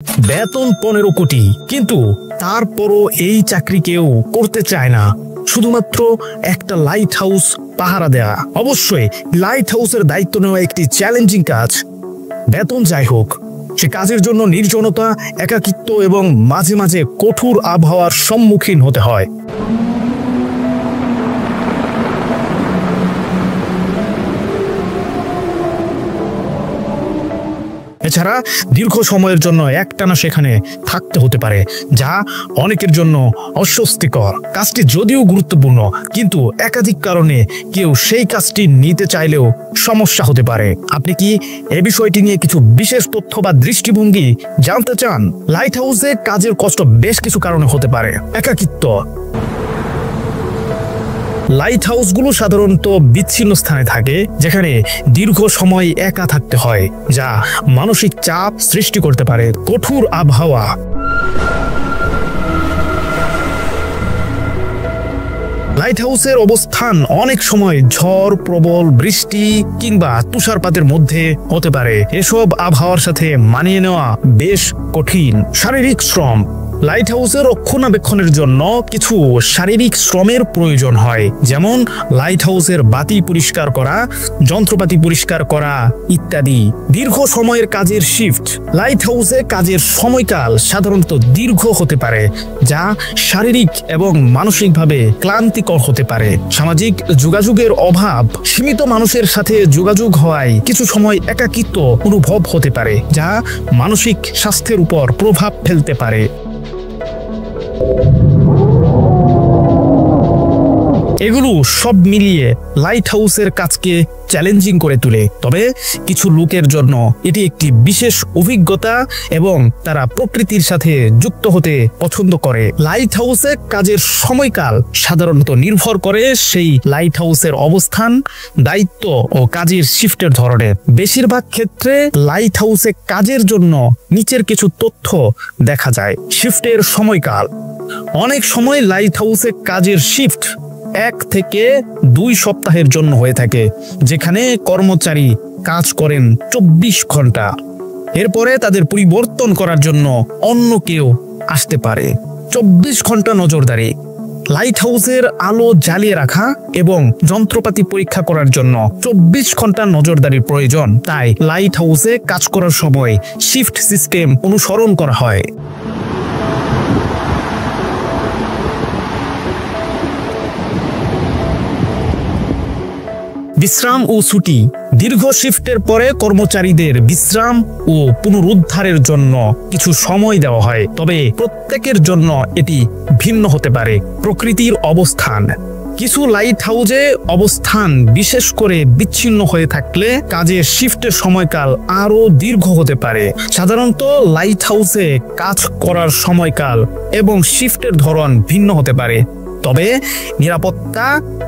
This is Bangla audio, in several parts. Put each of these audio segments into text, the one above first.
বেতন 15 কোটি, কিন্তু তারপরও এই চাকরি কেউ করতে চায় না, শুধুমাত্র একটা লাইট হাউস পাহারা দেয়া। অবশ্যই লাইট হাউসের দায়িত্ব নেওয়া একটি চ্যালেঞ্জিং কাজ। বেতন যাই হোক, সে কাজের জন্য নির্জনতা, একাকিত্ব এবং মাঝে মাঝে কঠোর আবহাওয়ার সম্মুখীন হতে হয়। এছাড়া দীর্ঘ সময়ের জন্য একটানা সেখানে থাকতে হতে পারে, যা অনেকের জন্য অস্বস্তিকর। কাজটি যদিও গুরুত্বপূর্ণ, কিন্তু একাধিক কারণে কেউ সেই কাজটি নিতে চাইলেও সমস্যা হতে পারে। আপনি কি এই বিষয়টি নিয়ে কিছু বিশেষ তথ্য বা দৃষ্টিভঙ্গি জানতে চান? লাইট হাউসে কাজের কষ্ট বেশ কিছু কারণে হতে পারে। একাকিত্ব। লাইট হাউসগুলো সাধারণত বিচ্ছিন্ন স্থানে থাকে, যেখানে দীর্ঘ সময় একা থাকতে হয়, যা মানসিক চাপ সৃষ্টি করতে পারে। কঠোর আবহাওয়া। লাইট হাউসের অবস্থান অনেক সময় ঝড়, প্রবল বৃষ্টি কিংবা তুষারপাতের মধ্যে হতে পারে। এসব আবহাওয়ার সাথে মানিয়ে নেওয়া বেশ কঠিন। শারীরিক শ্রম। লাইট হাউসের রক্ষণাবেক্ষণের জন্য কিছু শারীরিক শ্রমের প্রয়োজন হয়, যেমন লাইট হাউসের বাতি পরিষ্কার করা, যন্ত্রপাতি পরিষ্কার করা ইত্যাদি। দীর্ঘ সময়ের কাজের শিফট। লাইট হাউসে কাজের সময়কাল সাধারণত দীর্ঘ হতে পারে, যা শারীরিক এবং মানসিকভাবে ক্লান্তিকর হতে পারে। সামাজিক যোগাযোগের অভাব। সীমিত মানুষের সাথে যোগাযোগ হওয়ায় কিছু সময় একাকিত্ব অনুভব হতে পারে, যা মানসিক স্বাস্থ্যের উপর প্রভাব ফেলতে পারে। এগুলো সব মিলিয়ে লাইট হাউসের কাজকে চ্যালেঞ্জিং করে তোলে। তবে কিছু লোকের জন্য এটি একটি বিশেষ অভিজ্ঞতা এবং তারা প্রকৃতির সাথে যুক্ত হতে পছন্দ করে। লাইট হাউসে কাজের সময়কাল সাধারণত নির্ভর করে সেই লাইট হাউসের অবস্থান, দায়িত্ব ও কাজের শিফটের ধরনের। বেশিরভাগ ক্ষেত্রে লাইট হাউসে কাজের জন্য নিচের কিছু তথ্য দেখা যায়। শিফটের সময়কাল। অনেক সময় লাইট হাউসে কাজের শিফট 1 থেকে 2 সপ্তাহের জন্য হয়ে থাকে, যেখানে কর্মচারী কাজ করেন 24 ঘন্টা। এরপরে তাদের পরিবর্তন করার জন্য অন্য কেউ আসতে পারে। 24 ঘন্টা নজরদারি। লাইট হাউসের আলো জ্বালিয়ে রাখা এবং যন্ত্রপাতি পরীক্ষা করার জন্য 24 ঘন্টা নজরদারির প্রয়োজন। তাই লাইট হাউসে কাজ করার সময় শিফট সিস্টেম অনুসরণ করা হয়। বিশ্রাম ও ছুটি। দীর্ঘ শিফটের পরে কর্মচারীদের বিশ্রাম ও পুনরুদ্ধারের জন্য কিছু সময় দেওয়া হয়, তবে প্রত্যেকের জন্য এটি ভিন্ন হতে পারে। প্রকৃতির অবস্থান। কিছু লাইট হাউসে অবস্থান বিশেষ করে বিচ্ছিন্ন হয়ে থাকলে কাজের শিফটের সময়কাল আরো দীর্ঘ হতে পারে। সাধারণত লাইট হাউসে কাজ করার সময়কাল এবং শিফটের ধরন ভিন্ন হতে পারে, তবে নিরাপত্তা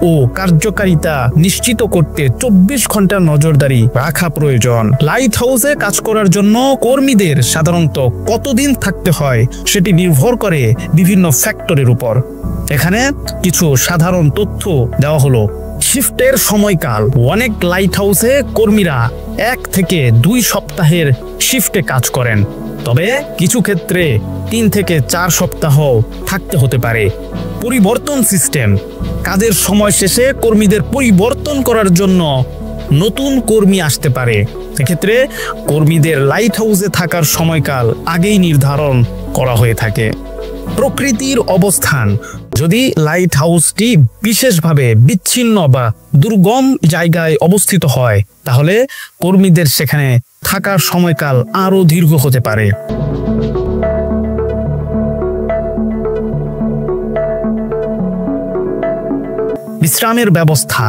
ও কার্যকারিতা নিশ্চিত করতে 24 ঘন্টা নজরদারি রাখা প্রয়োজন। লাইট হাউসে কাজ করার জন্য কর্মীদের সাধারণত কতদিন থাকতে হয় সেটি নির্ভর করে বিভিন্ন ফ্যাক্টরের উপর। এখানে কিছু সাধারণ তথ্য দেওয়া হলো। শিফটের সময়কাল। অনেক লাইট হাউসে কর্মীরা 1 থেকে 2 সপ্তাহের শিফটে কাজ করেন, তবে কিছু ক্ষেত্রে 3 থেকে 4 সপ্তাহ থাকতে হতে পারে। পরিবর্তন সিস্টেম। কাজের সময় শেষে কর্মীদের পরিবর্তন করার জন্য নতুন কর্মী আসতে পারে। এক্ষেত্রে কর্মীদের লাইট হাউসে থাকার সময়কাল আগেই নির্ধারণ করা হয়ে থাকে। প্রকৃতির অবস্থান। যদি লাইট হাউসটি বিশেষভাবে বিচ্ছিন্ন বা দুর্গম জায়গায় অবস্থিত হয়, তাহলে কর্মীদের সেখানে থাকার সময়কাল আরো দীর্ঘ হতে পারে। বিশ্রামের ব্যবস্থা।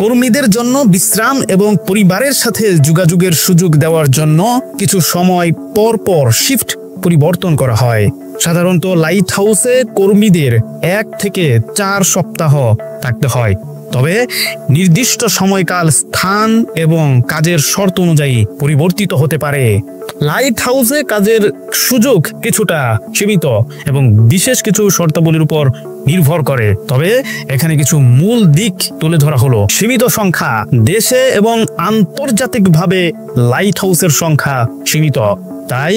কর্মীদের জন্য বিশ্রাম এবং পরিবারের সাথে যোগাযোগের সুযোগ দেওয়ার জন্য কিছু সময় পর পর শিফট পরিবর্তন করা হয়। সাধারণত লাইট হাউসে কর্মীদের 1 থেকে 4 সপ্তাহ থাকতে হয়, তবে নির্দিষ্ট সময়কাল, স্থান এবং কাজের শর্ত অনুযায়ী পরিবর্তিত হতে পারে। লাইট হাউসে কাজের সুযোগ কিছুটা সীমিত এবং বিশেষ কিছু শর্তাবলীর উপর নির্ভর করে, তবে এখানে কিছু মূল দিক তুলে ধরা হলো। সীমিত সংখ্যা। দেশে এবং আন্তর্জাতিকভাবে লাইট হাউসের সংখ্যা সীমিত। তাই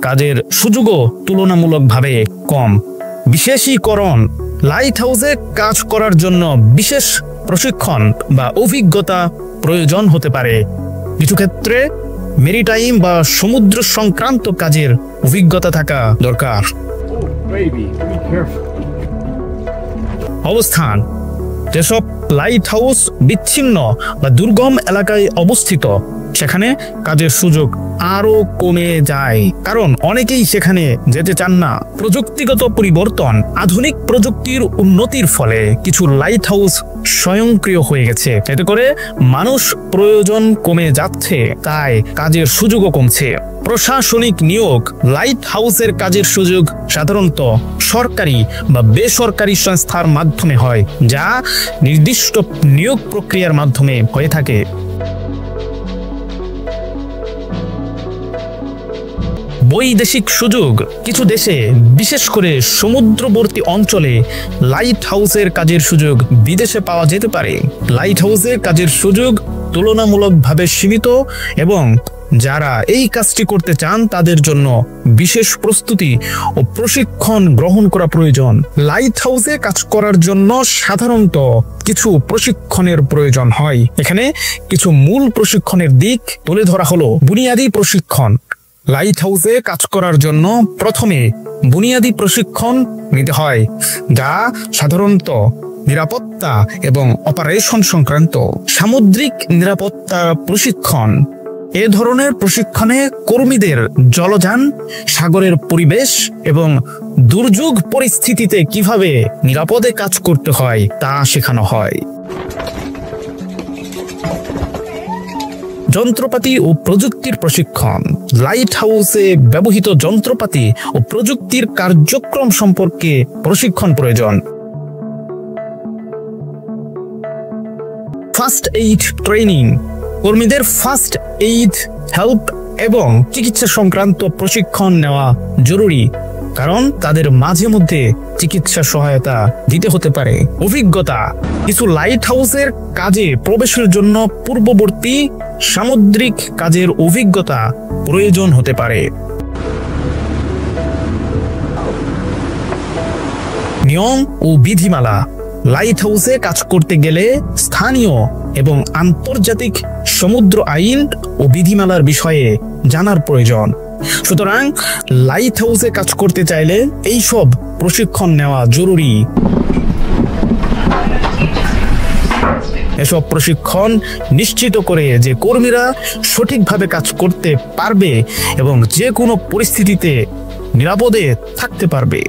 কাজের সুযোগও তুলনামূলকভাবে কম। বিশেষীকরণ: লাইট হাউসে কাজ করার জন্য বিশেষ প্রশিক্ষণ বা অভিজ্ঞতা প্রয়োজন হতে পারে। কিছু ক্ষেত্রে মেরিটাইম বা সমুদ্র সংক্রান্ত কাজের অভিজ্ঞতা থাকা দরকার। অবস্থান: যেসব লাইট হাউস বিচ্ছিন্ন বা দুর্গম এলাকায় অবস্থিত সেখানে কাজের সুযোগ আরো কমে যায়, কারণ অনেকেই সেখানে যেতে চান না। প্রযুক্তিগত পরিবর্তন: আধুনিক প্রযুক্তির উন্নতির ফলে কিছু লাইট হাউস স্বয়ংক্রিয় হয়ে গেছে, এতে করে মানুষ প্রয়োজন কমে যাচ্ছে, তাই কাজের সুযোগও কমছে। প্রশাসনিক নিয়োগ: লাইট হাউসের কাজের সুযোগ সাধারণত সরকারি বা বেসরকারি সংস্থার মাধ্যমে হয়, যা নির্দিষ্ট নিয়োগ প্রক্রিয়ার মাধ্যমে হয়ে থাকে। বৈদেশিক সুযোগ: কিছু দেশে, বিশেষ করে সমুদ্রবর্তী অঞ্চলে লাইট হাউসের কাজের সুযোগ বিদেশে পাওয়া যেতে পারে। লাইট হাউসের কাজের সুযোগ তুলনামূলকভাবে সীমিত এবং যারা এই কাজটি করতে চান তাদের জন্য বিশেষ প্রস্তুতি ও প্রশিক্ষণ গ্রহণ করা প্রয়োজন। লাইট হাউসে কাজ করার জন্য সাধারণত কিছু প্রশিক্ষণের প্রয়োজন হয়। এখানে কিছু মূল প্রশিক্ষণের দিক তুলে ধরা হলো। বুনিয়াদী প্রশিক্ষণ: লাইট হাউসে কাজ করার জন্য প্রথমে বুনিয়াদী প্রশিক্ষণ নিতে হয়, যা সাধারণত নিরাপত্তা এবং অপারেশন সংক্রান্ত। সামুদ্রিক নিরাপত্তা প্রশিক্ষণ: এ ধরনের প্রশিক্ষণে কর্মীদের জলযান, সাগরের পরিবেশ এবং দুর্যোগ পরিস্থিতিতে কিভাবে নিরাপদে কাজ করতে হয় তা শেখানো হয়। যন্ত্রপাতি ও প্রযুক্তির প্রশিক্ষণ: লাইট হাউসে ব্যবহৃত যন্ত্রপাতি ও প্রযুক্তির কার্যক্রম সম্পর্কে প্রশিক্ষণ প্রয়োজন। ফার্স্ট এইড ট্রেনিং: কর্মীদের ফার্স্ট এইড, হেল্প এবং চিকিৎসা সংক্রান্ত প্রশিক্ষণ নেওয়া জরুরি, কারণ তাদের মাঝে মধ্যে চিকিৎসা সহায়তা দিতে হতে পারে। অভিজ্ঞতা: কিছু লাইট হাউসের কাজে প্রবেশের জন্য পূর্ববর্তী সামুদ্রিক কাজের অভিজ্ঞতা প্রয়োজন হতে পারে। নিয়ম ও বিধিমালা: লাইট হাউসে কাজ করতে গেলে স্থানীয় এবং আন্তর্জাতিক সমুদ্র আইন ও বিধিমালার বিষয়ে জানার প্রয়োজন। সুতরাং লাইট হাউসে কাজ করতে চাইলে এইসব প্রশিক্ষণ নেওয়া জরুরি। এসব প্রশিক্ষণ নিশ্চিত করে যে কর্মীরা সঠিকভাবে কাজ করতে পারবে এবং যে কোনো পরিস্থিতিতে নিরাপদে থাকতে পারবে।